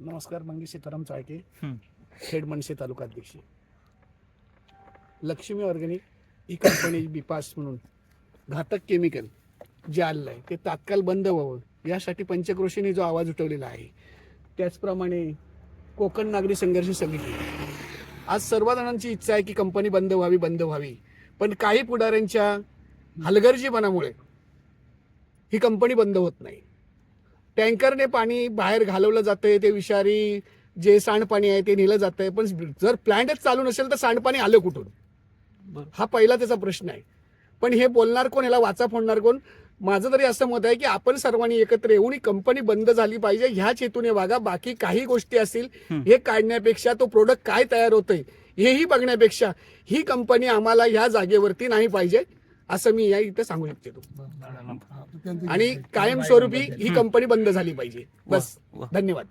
नमस्कार. मंगेश सीताराम चाळके, खेड मनसे तालुका अध्यक्ष. लक्ष्मी ऑर्गॅनिक ही company bypass म्हणून घातक केमिकल जे आलेलं आहे ते तात्काळ बंद व्हावं यासाठी पंचक्रोशीने जो आवाज उठवलेला आहे, त्याचप्रमाणे कोकण नागरी संघर्ष समिती, आज सर्व जणांची इच्छा आहे की कंपनी बंद व्हावी. पण काही पुढाऱ्यांच्या हलगर्जीपणामुळे ही कंपनी बंद होत नाही. टँकरने पाणी बाहेर घालवलं जातंय, ते विषारी जे सांडपाणी आहे ते नेलं जातंय. पण जर प्लॅन्टच चालू नसेल तर सांडपाणी आलं कुठून, हा पहिला त्याचा प्रश्न आहे. पण हे बोलणार कोण, याला वाचा फोडणार कोण? माझं तरी असं मत आहे की आपण सर्वांनी एकत्र येऊन ही कंपनी बंद झाली पाहिजे ह्याच हेतूने वागा. बाकी काही गोष्टी असतील हे काढण्यापेक्षा, तो प्रोडक्ट काय तयार होतंय हेही बघण्यापेक्षा, ही कंपनी आम्हाला ह्या जागेवरती नाही पाहिजे असं मी या इथं सांगू इच्छितो. आणि कायमस्वरूपी ही कंपनी बंद झाली पाहिजे. बस, धन्यवाद.